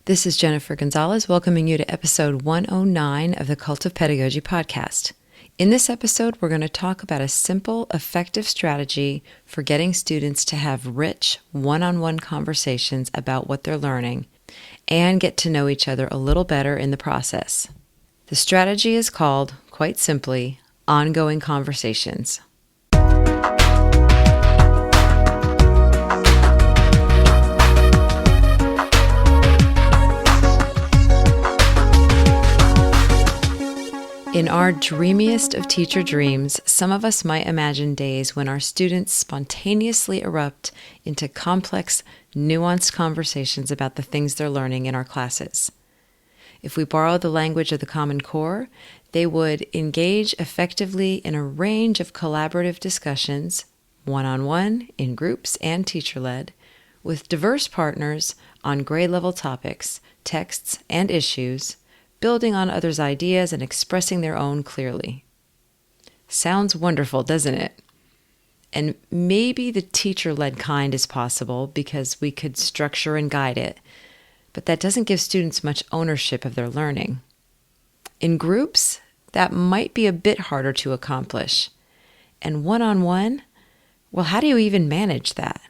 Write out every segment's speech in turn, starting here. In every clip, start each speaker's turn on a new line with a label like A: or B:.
A: This is Jennifer Gonzalez welcoming you to episode 109 of the Cult of Pedagogy podcast. In this episode, we're going to talk about a simple, effective strategy for getting students to have rich, one-on-one conversations about what they're learning and get to know each other a little better in the process. The strategy is called, quite simply, ongoing conversations. In our dreamiest of teacher dreams, some of us might imagine days when our students spontaneously erupt into complex, nuanced conversations about the things they're learning in our classes. If we borrow the language of the Common Core, they would engage effectively in a range of collaborative discussions, one-on-one, in groups, and teacher-led, with diverse partners on grade-level topics, texts, and issues, building on others' ideas and expressing their own clearly. Sounds wonderful, doesn't it? And maybe the teacher-led kind is possible because we could structure and guide it, but that doesn't give students much ownership of their learning. In groups, that might be a bit harder to accomplish. And one-on-one, well, how do you even manage that?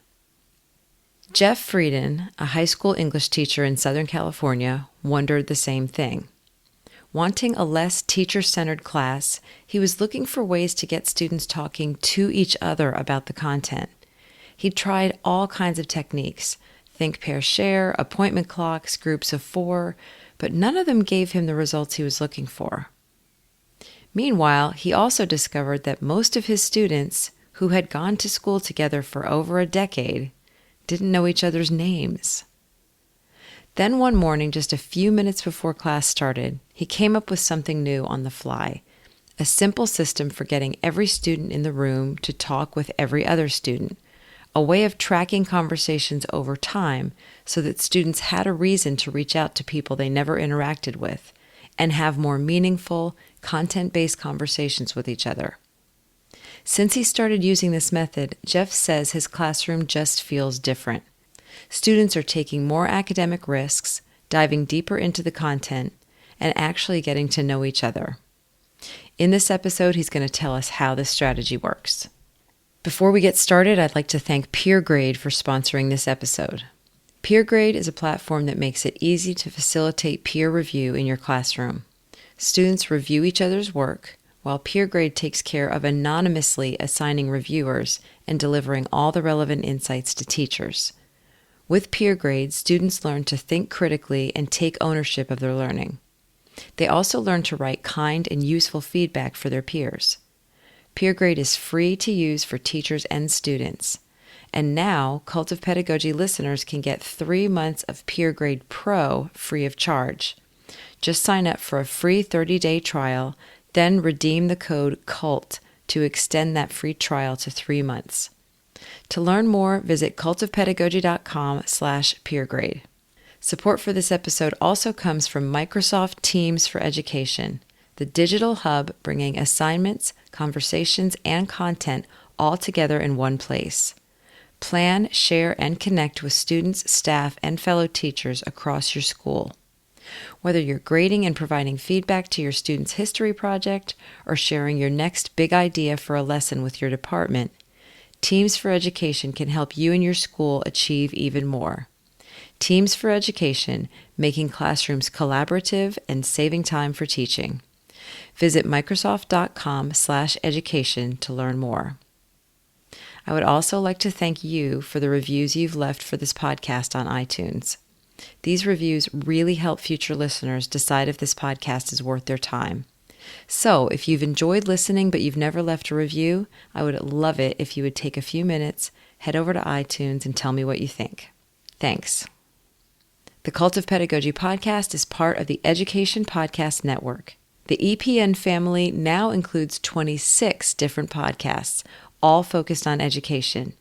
A: Jeff Frieden, a high school English teacher in Southern California, wondered the same thing. Wanting a less teacher-centered class, he was looking for ways to get students talking to each other about the content. He tried all kinds of techniques, think, pair, share, appointment clocks, groups of 4, but none of them gave him the results he was looking for. Meanwhile, he also discovered that most of his students, who had gone to school together for over a decade, didn't know each other's names. Then one morning, just a few minutes before class started, he came up with something new on the fly, a simple system for getting every student in the room to talk with every other student, a way of tracking conversations over time so that students had a reason to reach out to people they never interacted with and have more meaningful, content-based conversations with each other. Since he started using this method, Jeff says his classroom just feels different. Students are taking more academic risks, diving deeper into the content, and actually getting to know each other. In this episode, he's going to tell us how this strategy works. Before we get started, I'd like to thank PeerGrade for sponsoring this episode. PeerGrade is a platform that makes it easy to facilitate peer review in your classroom. Students review each other's work, while PeerGrade takes care of anonymously assigning reviewers and delivering all the relevant insights to teachers. With PeerGrade, students learn to think critically and take ownership of their learning. They also learn to write kind and useful feedback for their peers. PeerGrade is free to use for teachers and students. And now, Cult of Pedagogy listeners can get 3 months of PeerGrade Pro free of charge. Just sign up for a free 30-day trial, then redeem the code CULT to extend that free trial to 3 months. To learn more, visit cultofpedagogy.com/peergrade. Support for this episode also comes from Microsoft Teams for Education, the digital hub bringing assignments, conversations, and content all together in one place. Plan, share, and connect with students, staff, and fellow teachers across your school. Whether you're grading and providing feedback to your student's history project or sharing your next big idea for a lesson with your department, Teams for Education can help you and your school achieve even more. Teams for Education, making classrooms collaborative and saving time for teaching. Visit Microsoft.com/education to learn more. I would also like to thank you for the reviews you've left for this podcast on iTunes. These reviews really help future listeners decide if this podcast is worth their time. So, if you've enjoyed listening but you've never left a review, I would love it if you would take a few minutes, head over to iTunes, and tell me what you think. Thanks. The Cult of Pedagogy podcast is part of the Education Podcast Network. The EPN family now includes 26 different podcasts, all focused on education.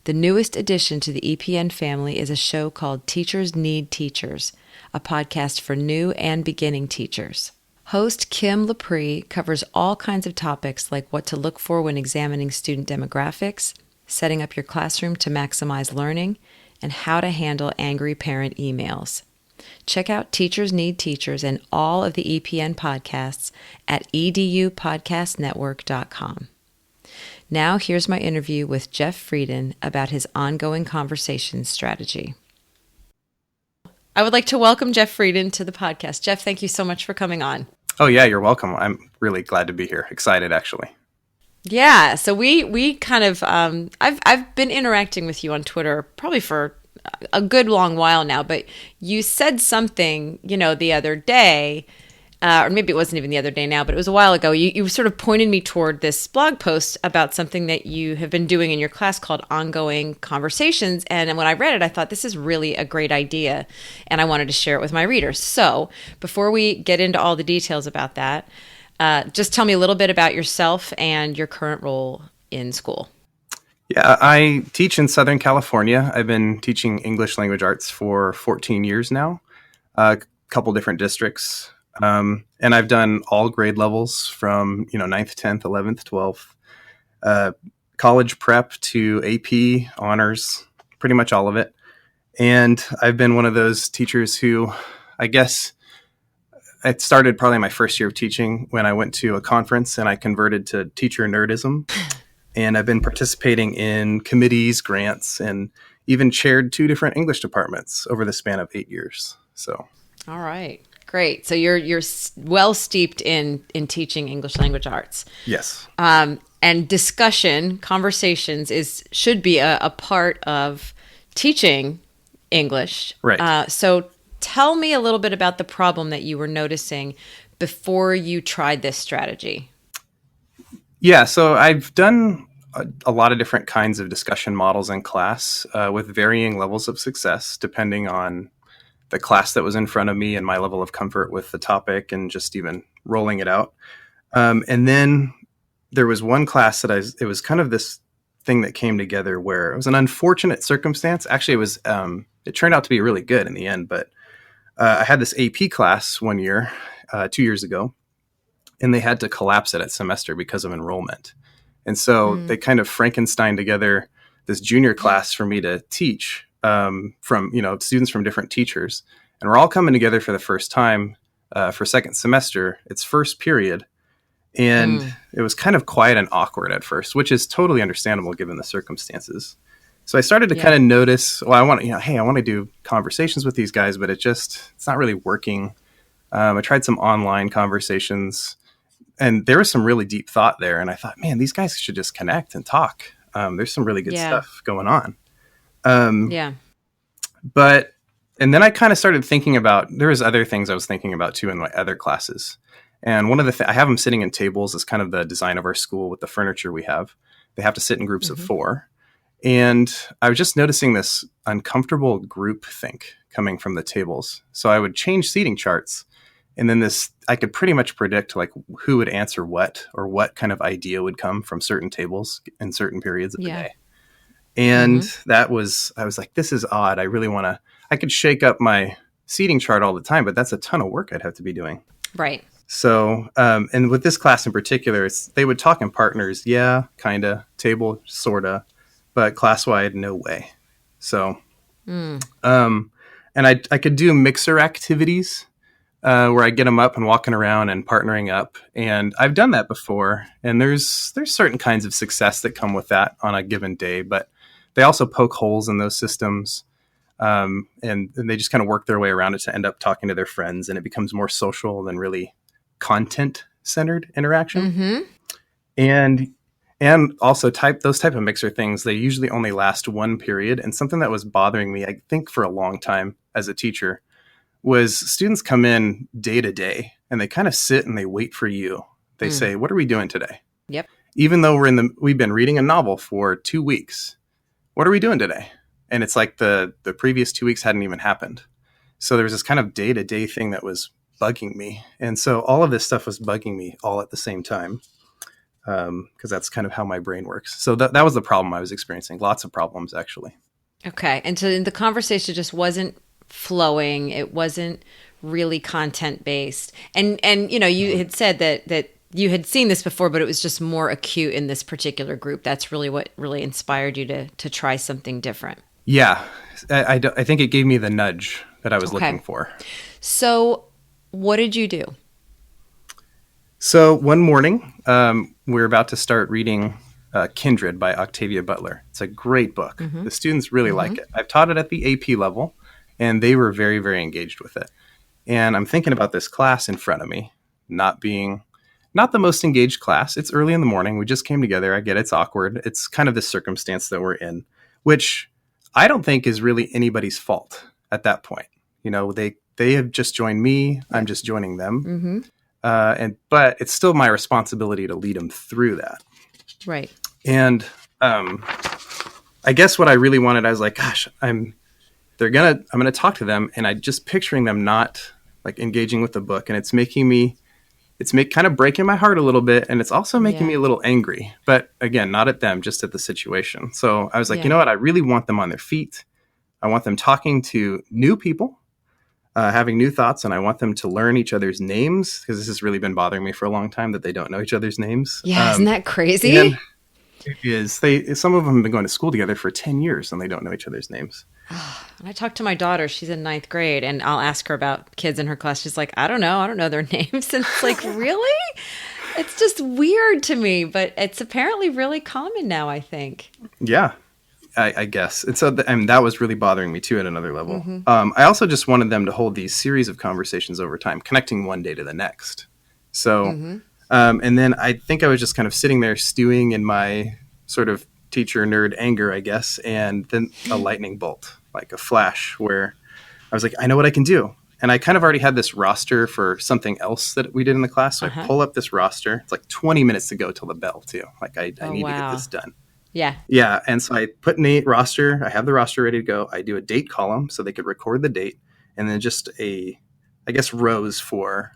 A: The newest addition to the EPN family is a show called Teachers Need Teachers, a podcast for new and beginning teachers. Host Kim Lepre covers all kinds of topics like what to look for when examining student demographics, setting up your classroom to maximize learning, and how to handle angry parent emails. Check out Teachers Need Teachers and all of the EPN podcasts at edupodcastnetwork.com. Now here's my interview with Jeff Frieden about his ongoing conversation strategy. I would like to welcome Jeff Frieden to the podcast. Jeff, thank you so much for coming on.
B: Oh, yeah, you're welcome. I'm really glad to be here. Excited, actually.
A: Yeah, so we kind of I've been interacting with you on Twitter probably for a good long while now, but you said something, the other day, or maybe it wasn't even the other day now, but it was a while ago. You sort of pointed me toward this blog post about something that you have been doing in your class called Ongoing Conversations. And when I read it, I thought this is really a great idea, and I wanted to share it with my readers. So before we get into all the details about that, just tell me a little bit about yourself and your current role in school.
B: Yeah, I teach in Southern California. I've been teaching English language arts for 14 years now, a couple different districts. And I've done all grade levels from, 9th, 10th, 11th, 12th, college prep to AP, honors, pretty much all of it. And I've been one of those teachers who, I guess, it started probably my first year of teaching when I went to a conference and I converted to teacher nerdism. And I've been participating in committees, grants, and even chaired 2 different English departments over the span of 8 years. So,
A: all right, great. So you're well steeped in teaching English language arts.
B: Yes.
A: And conversations should be a part of teaching English.
B: Right.
A: So tell me a little bit about the problem that you were noticing before you tried this strategy.
B: Yeah, so I've done a lot of different kinds of discussion models in class with varying levels of success, depending on the class that was in front of me and my level of comfort with the topic and just even rolling it out. And then there was one class that it was kind of this thing that came together where it was an unfortunate circumstance. Actually, it turned out to be really good in the end, but I had this AP class one year, 2 years ago, and they had to collapse it at semester because of enrollment. And so they kind of Frankenstein together this junior class for me to teach from, students from different teachers. And we're all coming together for the first time for second semester. It's first period. And it was kind of quiet and awkward at first, which is totally understandable given the circumstances. So I started to kind of notice, I want to do conversations with these guys, but it's not really working. I tried some online conversations. And there was some really deep thought there. And I thought, man, these guys should just connect and talk. There's some really good stuff going on. And then I kind of started thinking about, there was other things I was thinking about too in my other classes. And one of the I have them sitting in tables as kind of the design of our school with the furniture we have. They have to sit in groups of 4. And I was just noticing this uncomfortable group think coming from the tables. So I would change seating charts. And then I could pretty much predict like who would answer what or what kind of idea would come from certain tables in certain periods of the day. And I was like, this is odd. I could shake up my seating chart all the time, but that's a ton of work I'd have to be doing.
A: Right.
B: So, and with this class in particular, they would talk in partners. Yeah, kind of, table, sort of, but class-wide, no way. So, and I could do mixer activities where I get them up and walking around and partnering up. And I've done that before. And there's certain kinds of success that come with that on a given day, but they also poke holes in those systems. And they just kind of work their way around it to end up talking to their friends. And it becomes more social than really content-centered interaction. And also those type of mixer things, they usually only last one period. And something that was bothering me, I think for a long time as a teacher, was students come in day to day and they kind of sit and they wait for you. They say, what are we doing today?
A: Yep.
B: Even though we've been reading a novel for 2 weeks. What are we doing today? And it's like the previous 2 weeks hadn't even happened. So there was this kind of day to day thing that was bugging me. And so all of this stuff was bugging me all at the same time. Because that's kind of how my brain works. So that was the problem I was experiencing. Lots of problems, actually.
A: Okay. And so the conversation just wasn't flowing. It wasn't really content based. And you had said that you had seen this before, but it was just more acute in this particular group. That's really what really inspired you to try something different.
B: Yeah. I think it gave me the nudge that I was
A: Okay.
B: looking for.
A: So what did you do?
B: So one morning, we were about to start reading Kindred by Octavia Butler. It's a great book.
A: Mm-hmm.
B: The students really like
A: Mm-hmm.
B: it. I've taught it at the AP level, and they were very, very engaged with it. And I'm thinking about this class in front of me not the most engaged class. It's early in the morning. We just came together. I get it's awkward. It's kind of the circumstance that we're in, which I don't think is really anybody's fault at that point. They have just joined me. I'm just joining them.
A: Mm-hmm.
B: But it's still my responsibility to lead them through that.
A: Right.
B: And I guess what I really wanted, I was like, gosh, I'm gonna talk to them, and I just picturing them not like engaging with the book, and it's kind of breaking my heart a little bit, and it's also making me a little angry. But again, not at them, just at the situation. So I was like, you know what? I really want them on their feet. I want them talking to new people, having new thoughts, and I want them to learn each other's names, because this has really been bothering me for a long time that they don't know each other's names.
A: Yeah, isn't that crazy?
B: And it is. Some of them have been going to school together for 10 years, and they don't know each other's names.
A: And I talked to my daughter. She's in 9th grade, and I'll ask her about kids in her class. She's like, I don't know their names. And it's like, really? It's just weird to me, but it's apparently really common now, I think.
B: Yeah. I guess. And so that was really bothering me too at another level.
A: Mm-hmm.
B: I also just wanted them to hold these series of conversations over time, connecting one day to the next. So, and then I think I was just kind of sitting there stewing in my sort of teacher nerd anger, I guess. And then a lightning bolt, like a flash, where I was like, I know what I can do. And I kind of already had this roster for something else that we did in the class. So I pull up this roster. It's like 20 minutes to go till the bell too. Like I need to get this done.
A: Yeah.
B: Yeah. And so I put in a roster. I have the roster ready to go. I do a date column so they could record the date, and then just rows for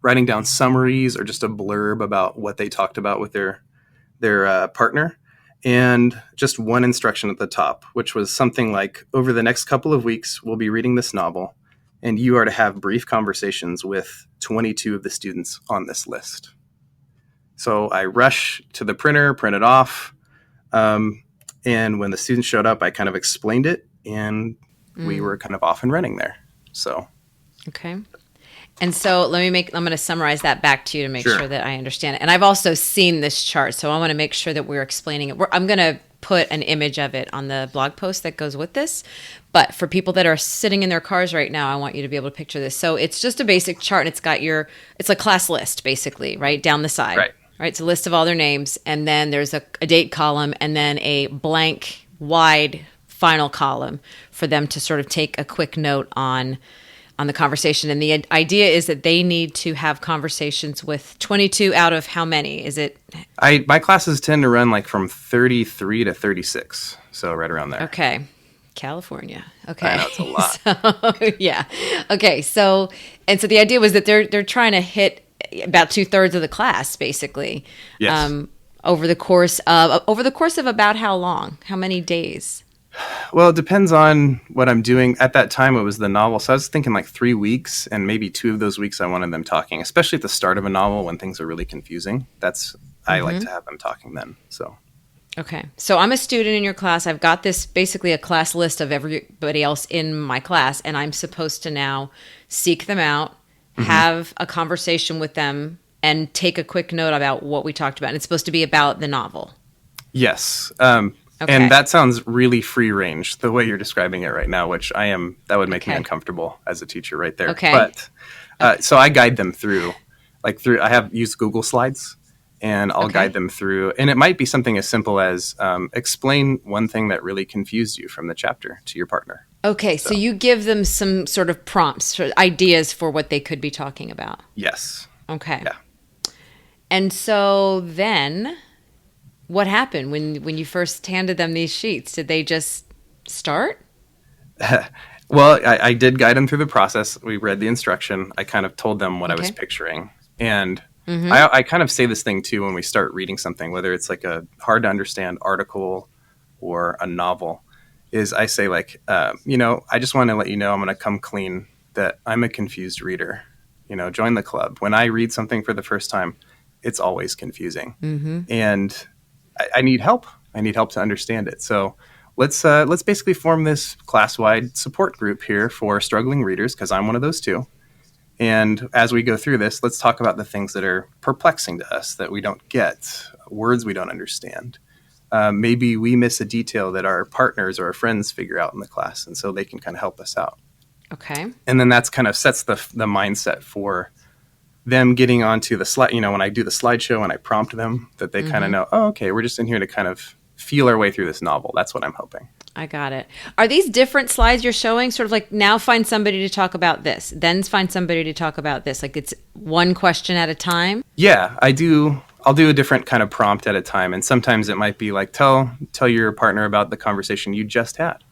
B: writing down summaries or just a blurb about what they talked about with their partner, and just one instruction at the top, which was something like, over the next couple of weeks, we'll be reading this novel, and you are to have brief conversations with 22 of the students on this list. So I rush to the printer, print it off. And when the students showed up, I kind of explained it, and we were kind of off and running there. So. Okay.
A: And so I'm going to summarize that back to you to make sure that I understand it. And I've also seen this chart, so I want to make sure that we're explaining it. I'm going to put an image of it on the blog post that goes with this. But for people that are sitting in their cars right now, I want you to be able to picture this. So it's just a basic chart, and it's got it's a class list, basically, right, down the side.
B: Right.
A: Right, it's a list of all their names, and then there's a date column, and then a blank, wide final column for them to sort of take a quick note on the conversation. And the idea is that they need to have conversations with 22 out of how many? Is it?
B: My classes tend to run like from 33 to 36, so right around there.
A: Okay. California. Okay.
B: I know, it's a lot.
A: So, yeah. Okay. So the idea was that they're trying to hit about 2/3 of the class, basically.
B: Yes.
A: Over the course of about how long? How many days?
B: Well, it depends on what I'm doing. At that time, it was the novel. So I was thinking like 3 weeks, and maybe 2 of those weeks I wanted them talking, especially at the start of a novel when things are really confusing. I like to have them talking then. So.
A: Okay. So I'm a student in your class. I've got this basically a class list of everybody else in my class, and I'm supposed to now seek them out, have a conversation with them, and take a quick note about what we talked about. And it's supposed to be about the novel.
B: Yes.
A: Okay.
B: And that sounds really free range, the way you're describing it right now, which that would make me uncomfortable as a teacher right there.
A: Okay.
B: But, so I guide them through, I have used Google Slides, and I'll guide them through, and it might be something as simple as explain one thing that really confused you from the chapter to your partner.
A: Okay. So you give them some sort of prompts, ideas for what they could be talking about.
B: Yes.
A: Okay.
B: Yeah.
A: And so then what happened when you first handed them these sheets? Did they just start?
B: Well, I did guide them through the process. We read the instruction. I kind of told them what I was picturing. And I kind of say this thing too when we start reading something, whether it's like a hard to understand article or a novel, is I say I just want to let you know I'm going to come clean that I'm a confused reader. Join the club. When I read something for the first time, it's always confusing. And I need help. I need help to understand it. So let's basically form this class-wide support group here for struggling readers, because I'm one of those too. And as we go through this, let's talk about the things that are perplexing to us, that we don't get, words we don't understand. Maybe we miss a detail that our partners or our friends figure out in the class, and so they can kind of help us out.
A: Okay.
B: And then that's kind of sets the mindset for them getting onto the slide. When I do the slideshow and I prompt them, that they kind of know, oh, okay, we're just in here to kind of feel our way through this novel. That's what I'm hoping.
A: I got it. Are these different slides you're showing? Sort of like, now find somebody to talk about this, then find somebody to talk about this. Like, it's one question at a time?
B: Yeah, I do. I'll do a different kind of prompt at a time. And sometimes it might be like, tell your partner about the conversation you just had,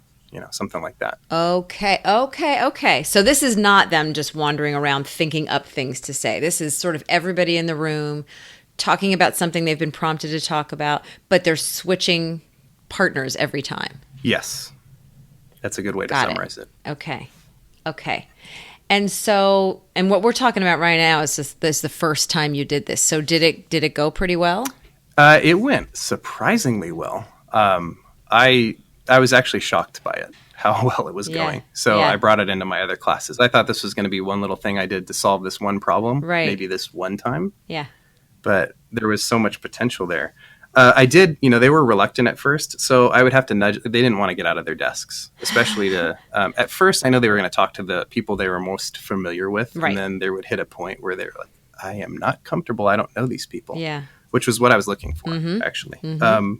B: something like that.
A: Okay. So this is not them just wandering around thinking up things to say. This is sort of everybody in the room talking about something they've been prompted to talk about, but they're switching partners every time.
B: Yes. That's a good way to summarize it.
A: Okay. And what we're talking about right now is this the first time you did this. So did it go pretty well?
B: It went surprisingly well. I was actually shocked by it, how well it was going. So I brought it into my other classes. I thought this was going to be one little thing I did to solve this one problem, maybe this one time.
A: Yeah.
B: But there was so much potential there. I did, they were reluctant at first, so I would have to nudge. They didn't want to get out of their desks, especially at first, I know they were going to talk to the people they were most familiar with. Right. And then there would hit a point where they were like, I am not comfortable. I don't know these people. Yeah. Which was what I was looking for, actually. Mm-hmm.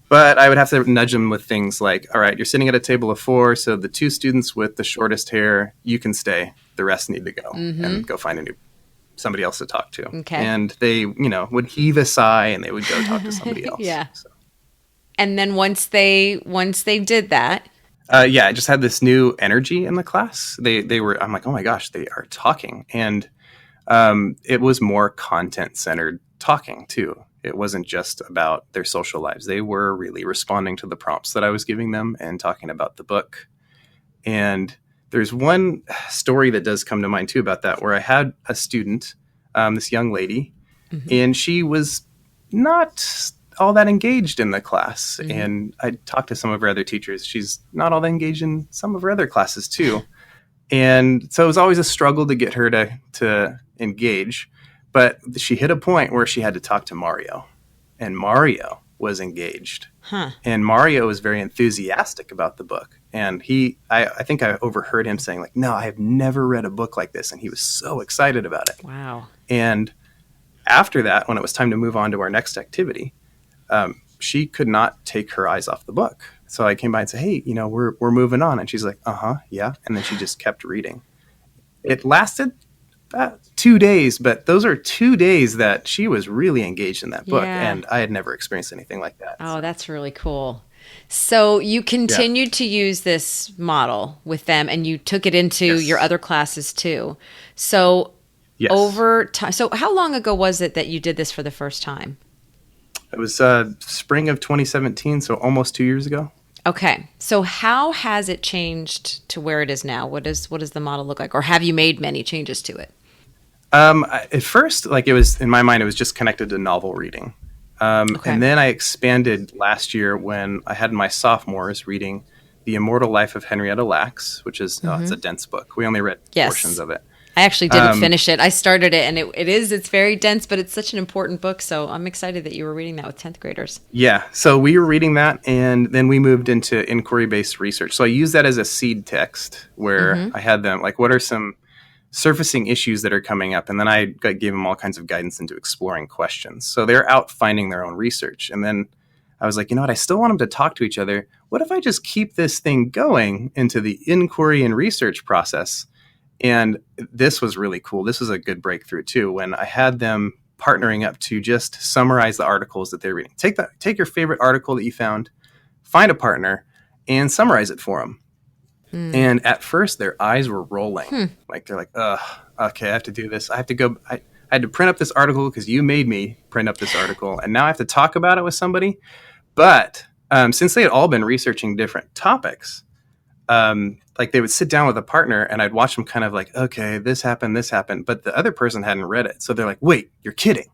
B: But I would have to nudge them with things like, all right, you're sitting at a table of 4, so the 2 students with the shortest hair, you can stay. The rest need to go and go find somebody else to talk to. Okay. And they, would heave a sigh and they would go talk to somebody else. Yeah. So.
A: And then once they did that.
B: I just had this new energy in the class. I'm like, oh my gosh, they are talking. And it was more content-centered talking too. It wasn't just about their social lives. They were really responding to the prompts that I was giving them and talking about the book. And there's one story that does come to mind too about that, where I had a student, this young lady, and she was not all that engaged in the class. And I talked to some of her other teachers. She's not all that engaged in some of her other classes too. And so it was always a struggle to get her to engage. But she hit a point where she had to talk to Mario, and Mario was engaged. And Mario was very enthusiastic about the book. And I think I overheard him saying, like, no, I have never read a book like this. And he was so excited about it. Wow. And after that, when it was time to move on to our next activity, she could not take her eyes off the book. So I came by and said, hey, we're moving on. And she's like, yeah. And then she just kept reading. It lasted about 2 days, but those are 2 days that she was really engaged in that book. And I had never experienced anything like that.
A: Oh, that's really cool. So you continued to use this model with them, and you took it into your other classes too. So over time, so how long ago was it that you did this for the first time?
B: It was spring of 2017, so almost 2 years ago.
A: Okay. So how has it changed to where it is now? What does the model look like? Or have you made many changes to it?
B: At first, it was, in my mind, it was just connected to novel reading. And then I expanded last year when I had my sophomores reading The Immortal Life of Henrietta Lacks, which is it's a dense book. We only read portions of it.
A: I actually didn't finish it. I started it, and it's very dense, but it's such an important book. So I'm excited that you were reading that with 10th graders. Yeah.
B: So we were reading that, and then we moved into inquiry-based research. So I used that as a seed text where I had them, what are some surfacing issues that are coming up? And then I gave them all kinds of guidance into exploring questions. So they're out finding their own research. And then I was like, you know what? I still want them to talk to each other. What if I just keep this thing going into the inquiry and research process? And this was really cool. This was a good breakthrough too, when I had them partnering up to just summarize the articles that they're reading. Take your favorite article that you found, find a partner, and summarize it for them. And at first, their eyes were rolling. They're like, okay, I have to do this. I have to go. I had to print up this article because you made me print up this article. And now I have to talk about it with somebody. But since they had all been researching different topics, they would sit down with a partner and I'd watch them kind of okay, this happened. But the other person hadn't read it. So they're like, wait, you're kidding.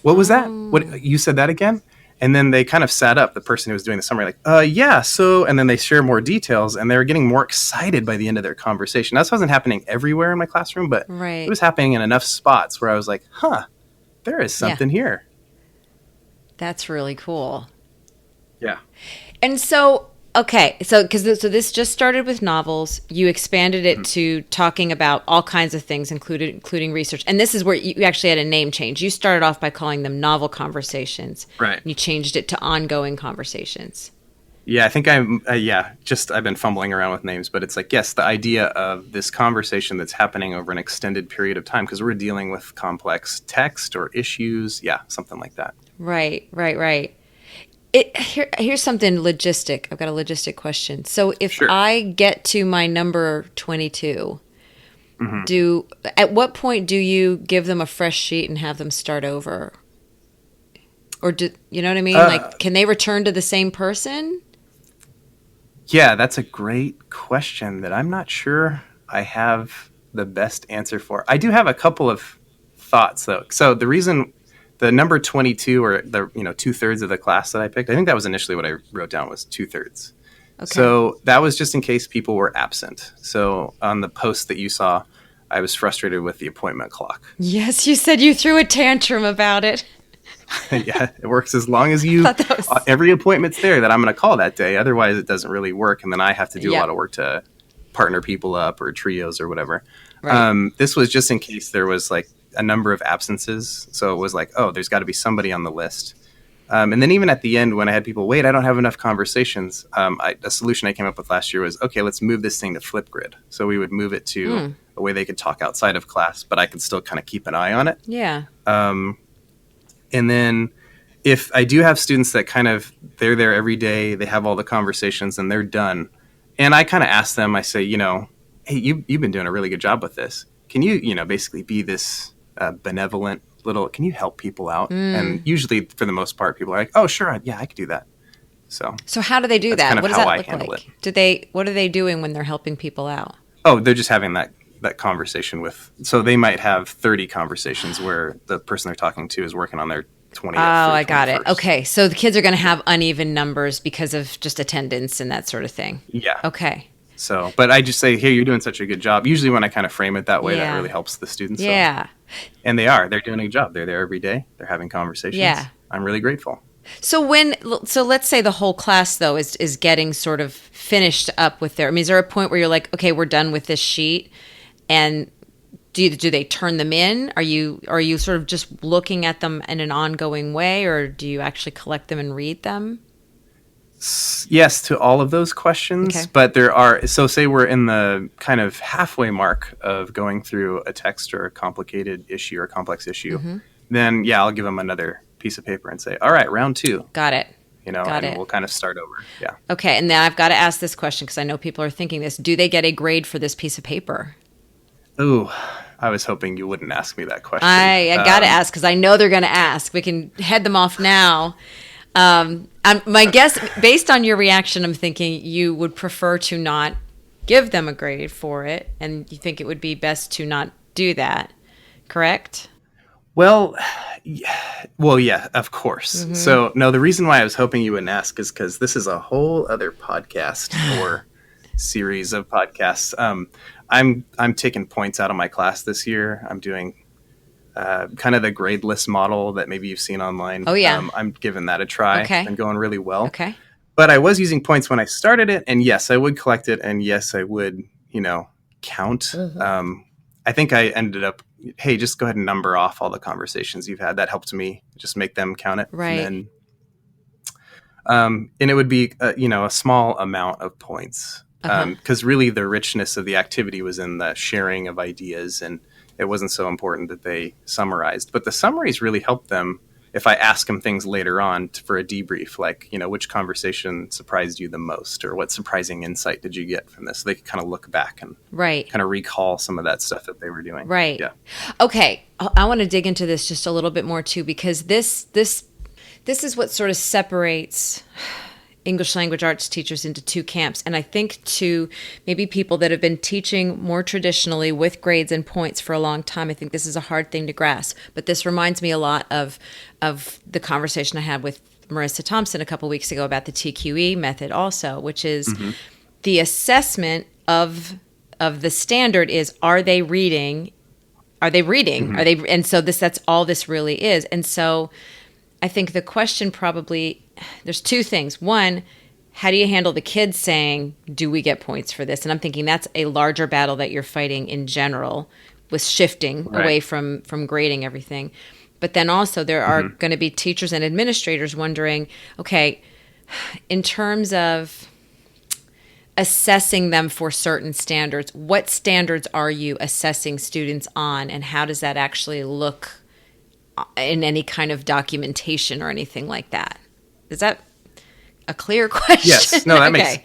B: What was that? What, you said that again? And then they kind of sat up, the person who was doing the summary, like, yeah, so, and then they share more details, and they were getting more excited by the end of their conversation. That wasn't happening everywhere in my classroom, but it was happening in enough spots where I was like, there is something here.
A: That's really cool.
B: Yeah.
A: And so, okay, so this just started with novels. You expanded it to talking about all kinds of things, including research. And this is where you actually had a name change. You started off by calling them novel conversations.
B: Right.
A: You changed it to ongoing conversations.
B: Yeah, I think I've been fumbling around with names, but it's like, yes, the idea of this conversation that's happening over an extended period of time, because we're dealing with complex text or issues. Yeah, something like that. Right.
A: Here's something logistic. I've got a logistic question. So if
B: Sure.
A: I get to my number 22, at what point do you give them a fresh sheet and have them start over? Or you know what I mean? Like, can they return to the same person?
B: Yeah, that's a great question that I'm not sure I have the best answer for. I do have a couple of thoughts, though. So the reason the number 22, or the 2/3 of the class that I picked, I think that was initially what I wrote down, was 2/3. Okay. So that was just in case people were absent. So on the post that you saw, I was frustrated with the appointment clock.
A: Yes, you said you threw a tantrum about it.
B: Yeah, it works as long as every appointment's there that I'm going to call that day. Otherwise, it doesn't really work. And then I have to do a lot of work to partner people up, or trios or whatever. Right. This was just in case there was like a number of absences. So it was like, there's got to be somebody on the list. And then even at the end, when I had people, wait, I don't have enough conversations. A solution I came up with last year was, okay, let's move this thing to Flipgrid. So we would move it to a way they could talk outside of class, but I could still kind of keep an eye on it.
A: Yeah.
B: And then if I do have students that they're there every day, they have all the conversations and they're done. And I kind of ask them, I say, hey, you've been doing a really good job with this. Can you, basically be this benevolent can you help people out? And usually for the most part, people are like, oh, sure. Yeah, I could do that. So
A: how do they do that?
B: What does that look
A: like? What are they doing when they're helping people out?
B: Oh, they're just having that conversation so they might have 30 conversations where the person they're talking to is working on their 20th. Oh,
A: I got it. Okay. So the kids are going to have uneven numbers because of just attendance and that sort of thing.
B: Yeah.
A: Okay.
B: So, but I just say, hey, you're doing such a good job. Usually when I kind of frame it that way, that really helps the students.
A: Yeah.
B: So. And they're doing a good job. They're there every day. They're having conversations. Yeah. I'm really grateful.
A: So let's say the whole class though is getting sort of finished up with is there a point where you're like, okay, we're done with this sheet? And do they turn them in? Are you sort of just looking at them in an ongoing way, or do you actually collect them and read them?
B: Yes, to all of those questions. Okay. But there are, so say we're in the kind of halfway mark of going through a text or a complicated issue or a complex issue, then I'll give them another piece of paper and say, all right, round 2.
A: Got it.
B: And we'll kind of start over. Yeah.
A: Okay. And then I've got to ask this question because I know people are thinking this. Do they get a grade for this piece of paper?
B: Ooh, I was hoping you wouldn't ask me that question.
A: I got to ask because I know they're going to ask. We can head them off now. My guess, based on your reaction, I'm thinking you would prefer to not give them a grade for it, and you think it would be best to not do that, correct?
B: Well, yeah, of course. So, no, the reason why I was hoping you wouldn't ask is because this is a whole other podcast or series of podcasts. I'm taking points out of my class this year. I'm doing kind of the gradeless model that maybe you've seen online.
A: Oh, yeah.
B: I'm giving that a try.
A: Okay.
B: And going really well.
A: Okay.
B: But I was using points when I started it. And yes, I would collect it. And yes, I would, count. I think I ended up, hey, just go ahead and number off all the conversations you've had. That helped me just make them count it.
A: Right.
B: And it would be, a small amount of points. Because really the richness of the activity was in the sharing of ideas, and it wasn't so important that they summarized. But the summaries really helped them if I ask them things later on for a debrief, like, which conversation surprised you the most, or what surprising insight did you get from this? So they could kind of look back and kind of recall some of that stuff that they were doing.
A: Right.
B: Yeah.
A: Okay. I want to dig into this just a little bit more too, because this is what sort of separates English language arts teachers into two camps. And I think to maybe people that have been teaching more traditionally with grades and points for a long time, I think this is a hard thing to grasp. But this reminds me a lot of the conversation I had with Marissa Thompson a couple weeks ago about the TQE method also, which is
B: Mm-hmm.
A: the assessment of the standard is, are they reading? Are they reading?
B: Mm-hmm.
A: Are they? And so that's all this really is. And so I think the question probably, there's two things. One, how do you handle the kids saying, do we get points for this? And I'm thinking that's a larger battle that you're fighting in general with shifting
B: Right.
A: away from grading everything. But then also there are
B: Mm-hmm.
A: going to be teachers and administrators wondering, okay, in terms of assessing them for certain standards, what standards are you assessing students on, and how does that actually look in any kind of documentation or anything like that? Is that a clear question?
B: Yes. No, that
A: Okay.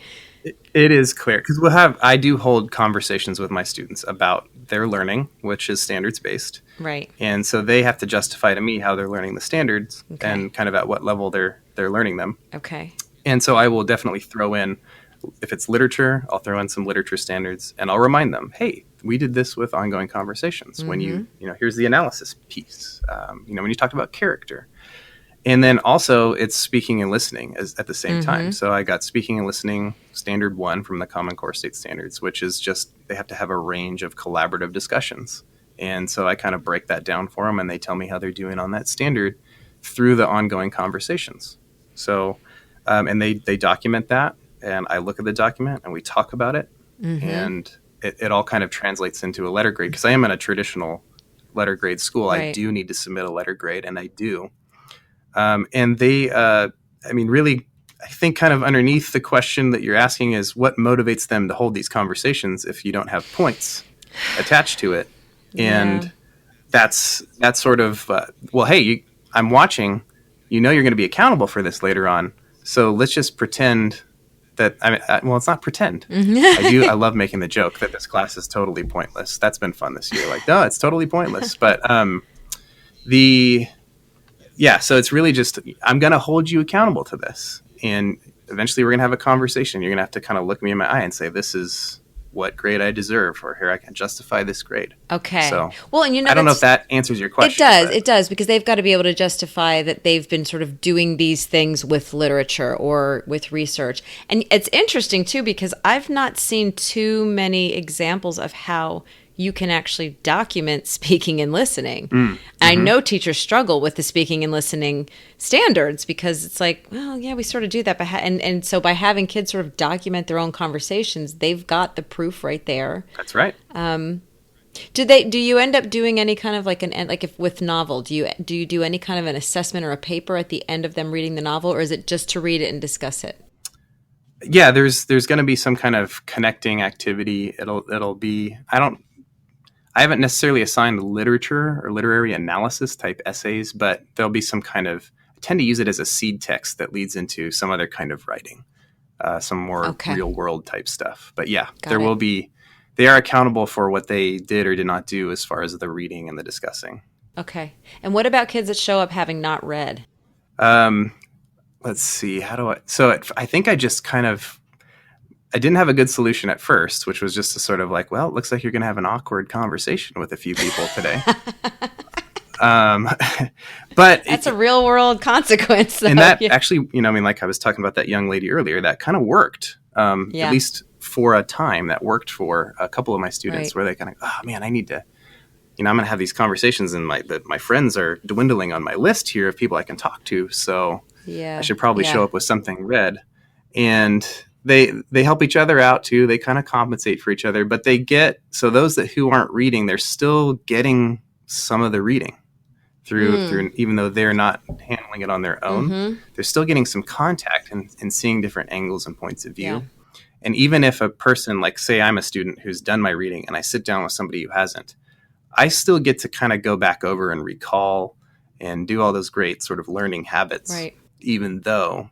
B: it is clear, because I do hold conversations with my students about their learning, which is standards based.
A: Right.
B: And so they have to justify to me how they're learning the standards
A: Okay.
B: and kind of at what level they're learning them.
A: Okay.
B: And so I will definitely throw in, if it's literature, I'll throw in some literature standards, and I'll remind them, hey, we did this with ongoing conversations. When here's the analysis piece. When you talked about character. And then also it's speaking and listening at the same time. So I got speaking and listening standard 1 from the Common Core State Standards, which is just they have to have a range of collaborative discussions. And so I kind of break that down for them, and they tell me how they're doing on that standard through the ongoing conversations. So, and they document that, and I look at the document and we talk about it, and it all kind of translates into a letter grade, because I am in a traditional letter grade school.
A: Right.
B: I do need to submit a letter grade, and I do. And they, really, I think kind of underneath the question that you're asking is what motivates them to hold these conversations if you don't have points attached to it. And that's sort of, well, hey, I'm watching, you're going to be accountable for this later on. So let's just pretend that, it's not pretend. I love making the joke that this class is totally pointless. That's been fun this year. Like, no, it's totally pointless. But, so it's really just, I'm going to hold you accountable to this. And eventually we're going to have a conversation. You're going to have to kind of look me in my eye and say, this is what grade I deserve, or here I can justify this grade.
A: Okay.
B: So,
A: well, and
B: I don't know if that answers your question.
A: It does, because they've got to be able to justify that they've been sort of doing these things with literature or with research. And it's interesting too, because I've not seen too many examples of how you can actually document speaking and listening. I know teachers struggle with the speaking and listening standards, because it's like, well, yeah, we sort of do that. But and so by having kids sort of document their own conversations, they've got the proof right there.
B: That's right.
A: Do you end up doing any kind of like if with novel, do you do any kind of an assessment or a paper at the end of them reading the novel, or is it just to read it and discuss it?
B: Yeah, there's going to be some kind of connecting activity. It'll be, I haven't necessarily assigned literature or literary analysis type essays, but there'll be some kind of, I tend to use it as a seed text that leads into some other kind of writing, some more real world type stuff. But yeah, will be, they are accountable for what they did or did not do as far as the reading and the discussing.
A: Okay. And what about kids that show up having not read?
B: Let's see, I think I just I didn't have a good solution at first, which was just to sort of like, well, it looks like you're going to have an awkward conversation with a few people today. But
A: that's a real world consequence. Though.
B: And that actually, like I was talking about that young lady earlier, that kind of worked, at least for a time. That worked for a couple of my students, where they kind of, oh man, I need to, I'm going to have these conversations, and my friends are dwindling on my list here of people I can talk to. So I should probably show up with something read. And they help each other out too. They kind of compensate for each other, but those who aren't reading, they're still getting some of the reading through, even though they're not handling it on their own, they're still getting some contact and seeing different angles and points of view. Yeah. And even if a person, like say I'm a student who's done my reading and I sit down with somebody who hasn't, I still get to kind of go back over and recall and do all those great sort of learning habits, even though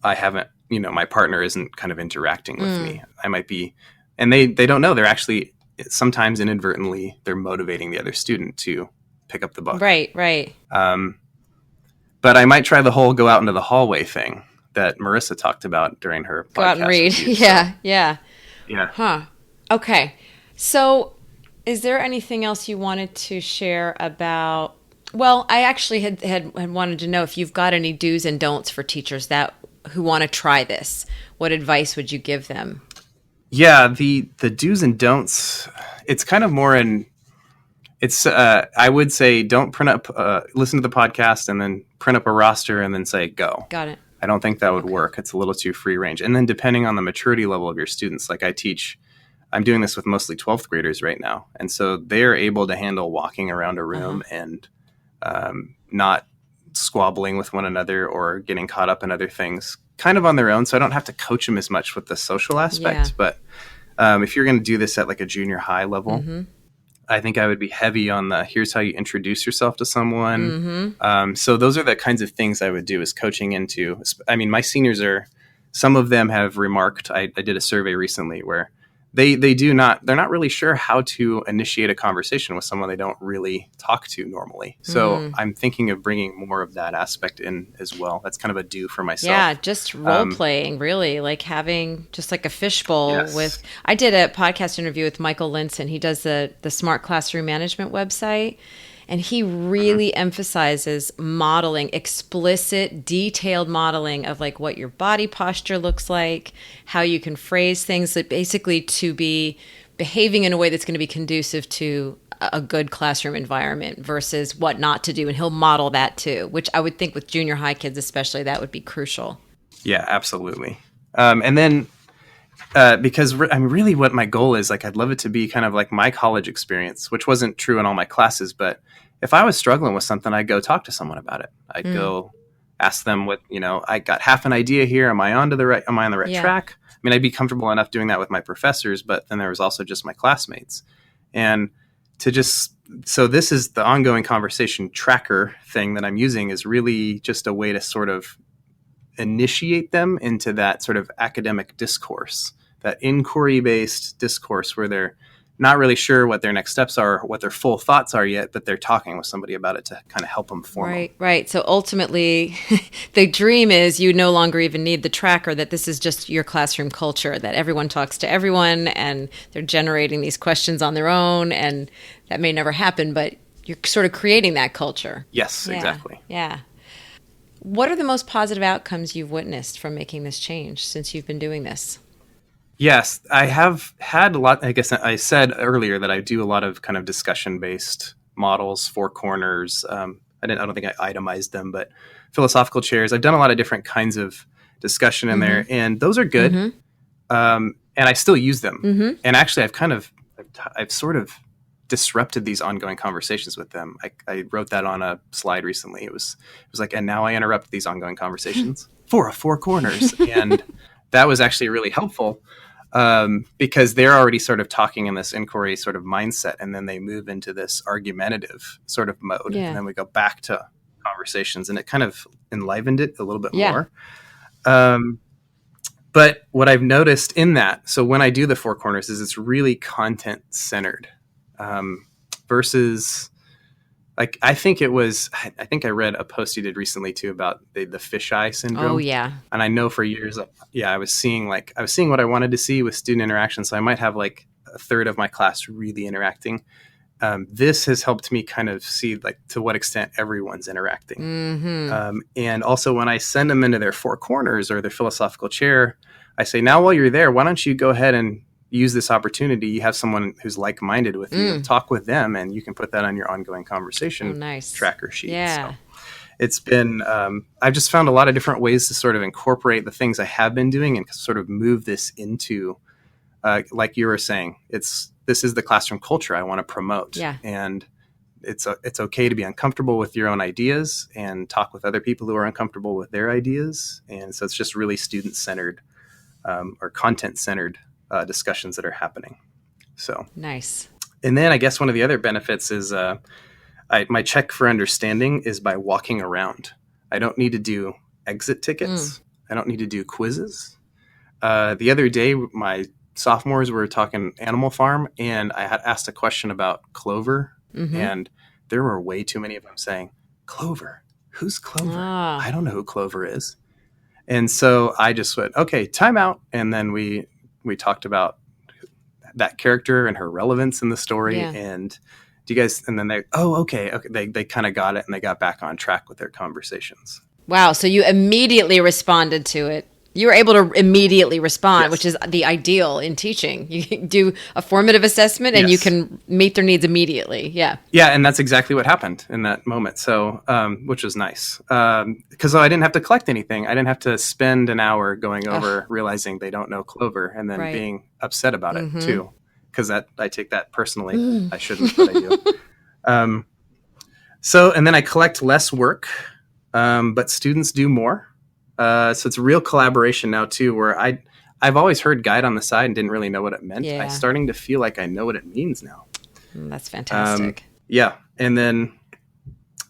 B: I haven't, my partner isn't kind of interacting with me. I might be, and they don't know, they're actually sometimes inadvertently, they're motivating the other student to pick up the book.
A: Right.
B: But I might try the whole go out into the hallway thing that Marissa talked about during her podcast.
A: Go out and read. Yeah. Huh. Okay. So is there anything else you wanted to share about Well, I actually had wanted to know if you've got any do's and don'ts for teachers that who want to try this. What advice would you give them?
B: Yeah, the do's and don'ts. It's kind of more in. It's I would say don't print up, listen to the podcast and then print up a roster and then say go.
A: Got it.
B: I don't think that would
A: Okay.
B: work. It's a little too free range. And then depending on the maturity level of your students, like I'm doing this with mostly 12th graders right now. And so they're able to handle walking around a room and not squabbling with one another or getting caught up in other things kind of on their own. So I don't have to coach them as much with the social aspect.
A: Yeah.
B: But if you're going to do this at like a junior high level, I think I would be heavy on the here's how you introduce yourself to someone. So those are the kinds of things I would do is coaching into. I mean, my seniors some of them have remarked, I did a survey recently where they're not really sure how to initiate a conversation with someone they don't really talk to normally. So I'm thinking of bringing more of that aspect in as well. That's kind of a do for myself.
A: Yeah, just role playing, really, like having just like a fishbowl
B: Yes.
A: with. I did a podcast interview with Michael Linson. He does the Smart Classroom Management website, and he really emphasizes modeling, explicit, detailed modeling of like what your body posture looks like, how you can phrase things, that basically to be behaving in a way that's going to be conducive to a good classroom environment versus what not to do. And he'll model that too, which I would think with junior high kids especially, that would be crucial.
B: Yeah, absolutely. And then because really what my goal is, like, I'd love it to be kind of like my college experience, which wasn't true in all my classes. But if I was struggling with something, I'd go talk to someone about it. I'd go ask them what, I got half an idea here. Am I on the right track? I mean, I'd be comfortable enough doing that with my professors, but then there was also just my classmates. And so this is the ongoing conversation tracker thing that I'm using is really just a way to sort of initiate them into that sort of academic discourse, that inquiry-based discourse where they're not really sure what their next steps are, what their full thoughts are yet, but they're talking with somebody about it to kind of help them form them.
A: Right. So ultimately, the dream is you no longer even need the tracker, that this is just your classroom culture, that everyone talks to everyone and they're generating these questions on their own. And that may never happen, but you're sort of creating that culture.
B: Yes, exactly.
A: Yeah. What are the most positive outcomes you've witnessed from making this change since you've been doing this?
B: Yes, I have had a lot. I guess I said earlier that I do a lot of kind of discussion-based models, four corners. I don't think I itemized them, but philosophical chairs. I've done a lot of different kinds of discussion in there, and those are good. And I still use them. And actually, I've sort of disrupted these ongoing conversations with them. I wrote that on a slide recently. It was like, and now I interrupt these ongoing conversations for four corners, and that was actually really helpful. Because they're already sort of talking in this inquiry sort of mindset, and then they move into this argumentative sort of mode, and then we go back to conversations, and it kind of enlivened it a little bit more. But what I've noticed in that, so when I do the four corners, is it's really content centered versus. Like, I think I read a post you did recently too about the fisheye syndrome.
A: Oh yeah.
B: And I know for years, I was seeing what I wanted to see with student interaction. So I might have like a third of my class really interacting. This has helped me kind of see like to what extent everyone's interacting. And also when I send them into their four corners or their philosophical chair, I say, now while you're there, why don't you go ahead and use this opportunity. You have someone who's like-minded with you, talk with them, and you can put that on your ongoing conversation tracker sheet.
A: Yeah.
B: So it's been, I've just found a lot of different ways to sort of incorporate the things I have been doing and sort of move this into, like you were saying, this is the classroom culture I want to promote.
A: Yeah.
B: And it's okay to be uncomfortable with your own ideas and talk with other people who are uncomfortable with their ideas. And so it's just really student-centered or content-centered discussions that are happening. So
A: nice.
B: And then I guess one of the other benefits is my check for understanding is by walking around. I don't need to do exit tickets. I don't need to do quizzes. The other day, my sophomores were talking Animal Farm, and I had asked a question about Clover, and there were way too many of them saying, Clover? Who's Clover? I don't know who Clover is. And so I just went, okay, time out. And then we talked about that character and her relevance in the story, and do you guys, and then okay. They kind of got it and they got back on track with their conversations.
A: Wow. So you immediately responded to it. You were able to immediately respond, which
B: Yes.
A: is the ideal in teaching. You can do a formative assessment and you
B: Yes.
A: can meet their needs immediately. Yeah.
B: Yeah, and that's exactly what happened in that moment. So, which was nice, because I didn't have to collect anything. I didn't have to spend an hour going over realizing they don't know Clover and then
A: Right.
B: being upset about it too, because I take that personally. I shouldn't, but I do. So, and then I collect less work, but students do more. So it's a real collaboration now too, where I've always heard guide on the side and didn't really know what it meant.
A: Yeah.
B: I'm starting to feel like I know what it means now.
A: That's fantastic.
B: Yeah. And then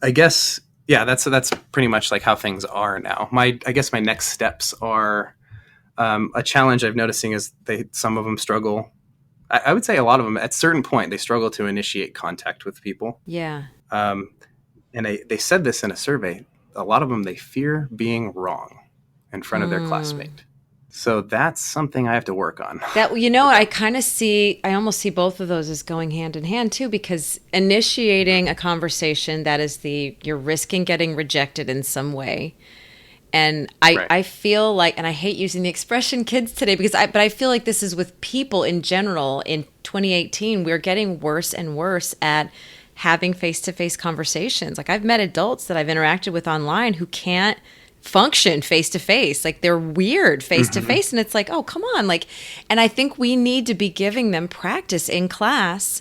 B: I guess, yeah, that's pretty much like how things are now. I guess my next steps are, a challenge I've noticing is some of them struggle. I would say a lot of them at a certain point, they struggle to initiate contact with people.
A: Yeah.
B: And they said this in a survey. A lot of them, they fear being wrong in front of their classmate. So that's something I have to work on.
A: That, I almost see both of those as going hand in hand too, because initiating a conversation that is you're risking getting rejected in some way. And I feel like, and I hate using the expression kids today but I feel like this is with people in general. In 2018, we're getting worse and worse at having face-to-face conversations. Like I've met adults that I've interacted with online who can't function face-to-face. Like they're weird face-to-face. And it's like, oh, come on. And I think we need to be giving them practice in class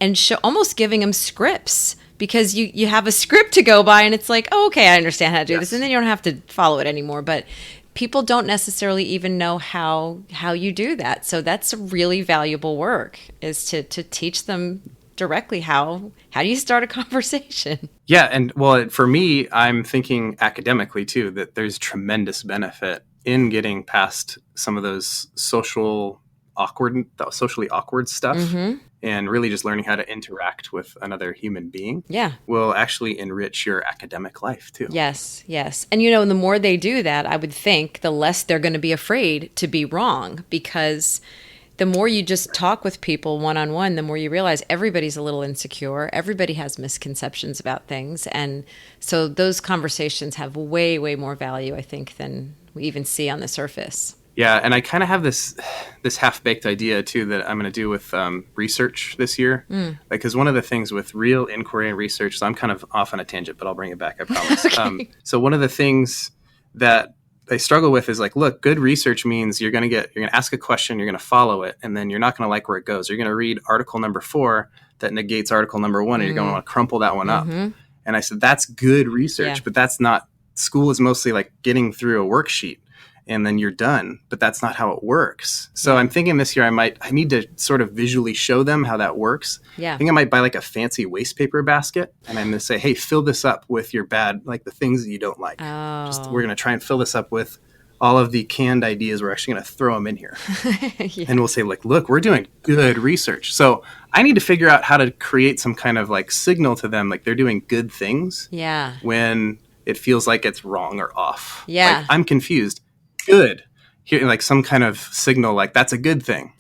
A: and almost giving them scripts, because you have a script to go by and it's like, oh, okay, I understand how to do this. And then you don't have to follow it anymore. But people don't necessarily even know how you do that. So that's really valuable work, is to teach them directly how do you start a conversation.
B: Yeah. And well, for me, I'm thinking academically too, that there's tremendous benefit in getting past some of those socially awkward stuff, and really just learning how to interact with another human being will actually enrich your academic life too.
A: Yes. And the more they do that, I would think the less they're going to be afraid to be wrong, because the more you just talk with people one-on-one, the more you realize everybody's a little insecure. Everybody has misconceptions about things. And so those conversations have way, way more value, I think, than we even see on the surface.
B: Yeah. And I kind of have this half-baked idea too that I'm going to do with research this year. Because one of the things with real inquiry and research, so I'm kind of off on a tangent, but I'll bring it back, I promise.
A: Okay.
B: So one of the things that they struggle with is like, look, good research means you're going to ask a question, you're going to follow it, and then you're not going to like where it goes. You're going to read article number 4 that negates article number 1, and you're going to want to crumple that one up. And I said, that's good research, but that's not, school is mostly like getting through a worksheet and then you're done, but that's not how it works. So I'm thinking this year I need to sort of visually show them how that works. I think I might buy like a fancy waste paper basket, and I'm going to say, hey, fill this up with your bad, like the things that you don't like. We're going to try and fill this up with all of the canned ideas. We're actually going to throw them in here. And we'll say, like, look, we're doing good research. So I need to figure out how to create some kind of like signal to them, like they're doing good things. When it feels like it's wrong or off. Like, I'm confused. Good. Here, like some kind of signal, like that's a good thing.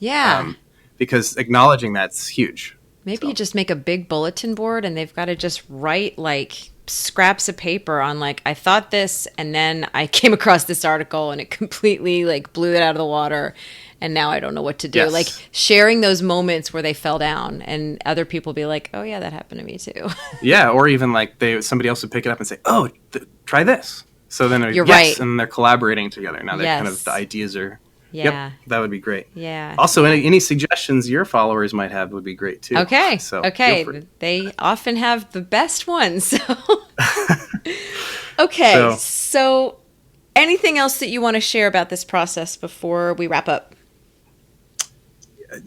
B: Because acknowledging that's huge.
A: Maybe you just make a big bulletin board and they've got to just write like scraps of paper on like, I thought this and then I came across this article and it completely like blew it out of the water and now I don't know what to do. Like sharing those moments where they fell down and other people be like, oh yeah, that happened to me too.
B: Or even like somebody else would pick it up and say, oh, try this. So then
A: You're right.
B: And they're collaborating together. Now they're kind of, the ideas are, that would be great. Also, any suggestions your followers might have would be great too.
A: Okay.
B: So
A: They often have the best ones. So. Okay. So anything else that you want to share about this process before we wrap up?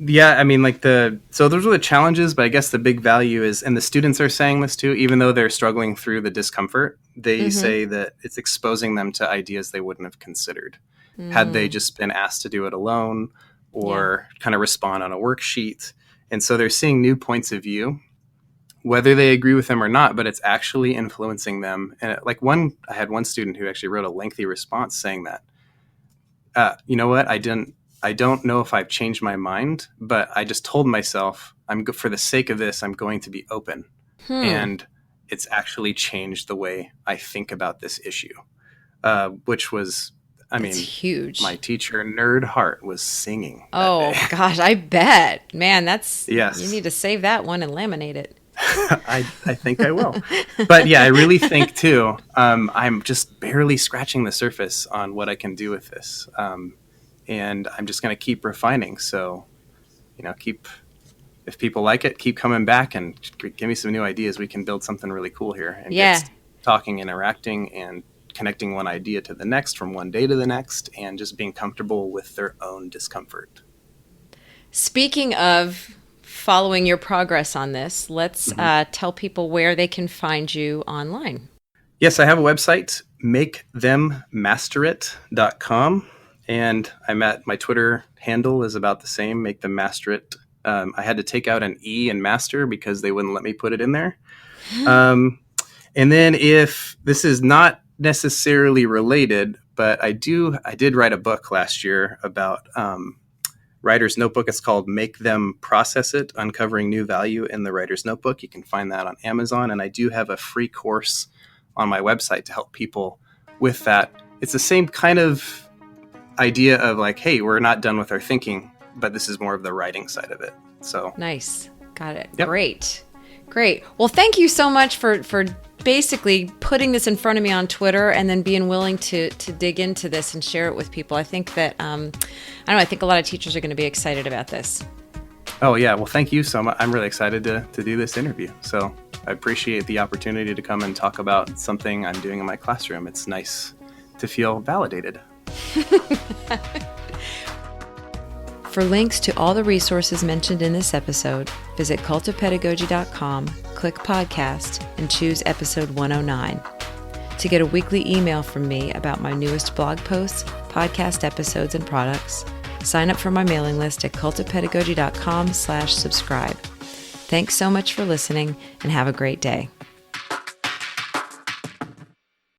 B: Yeah, I mean, so those are the challenges, but I guess the big value is, and the students are saying this too, even though they're struggling through the discomfort, they say that it's exposing them to ideas they wouldn't have considered had they just been asked to do it alone or kind of respond on a worksheet. And so they're seeing new points of view, whether they agree with them or not, but it's actually influencing them. And I had one student who actually wrote a lengthy response saying that, you know what, I don't know if I've changed my mind, but I just told myself for the sake of this, I'm going to be open. And it's actually changed the way I think about this issue, which was,
A: That's huge.
B: My teacher, Nerd Heart, was singing.
A: Oh, gosh, I bet. Man,
B: Yes.
A: You need to save that one and laminate it.
B: I think I will. But yeah, I really think too, I'm just barely scratching the surface on what I can do with this. And I'm just going to keep refining. So, if people like it, keep coming back and give me some new ideas. We can build something really cool here and get talking, interacting, and connecting one idea to the next from one day to the next, and just being comfortable with their own discomfort.
A: Speaking of following your progress on this, let's tell people where they can find you online.
B: Yes, I have a website, makethemmasterit.com, and my Twitter handle is about the same, makethemmasterit. I had to take out an E in master because they wouldn't let me put it in there. And then if this is not necessarily related, but I did write a book last year about Writer's Notebook. It's called Make Them Process It, Uncovering New Value in the Writer's Notebook. You can find that on Amazon. And I do have a free course on my website to help people with that. It's the same kind of idea of like, hey, we're not done with our thinking, but this is more of the writing side of it. So
A: nice. Got it.
B: Yep.
A: Great. Well, thank you so much for basically putting this in front of me on Twitter and then being willing to dig into this and share it with people. I think that, I think a lot of teachers are going to be excited about this.
B: Oh, yeah. Well, thank you so much. I'm really excited to do this interview. So I appreciate the opportunity to come and talk about something I'm doing in my classroom. It's nice to feel validated.
A: For links to all the resources mentioned in this episode, visit cultofpedagogy.com, click podcast, and choose episode 109. To get a weekly email from me about my newest blog posts, podcast episodes, and products, sign up for my mailing list at cultofpedagogy.com/subscribe. Thanks so much for listening, and have a great day.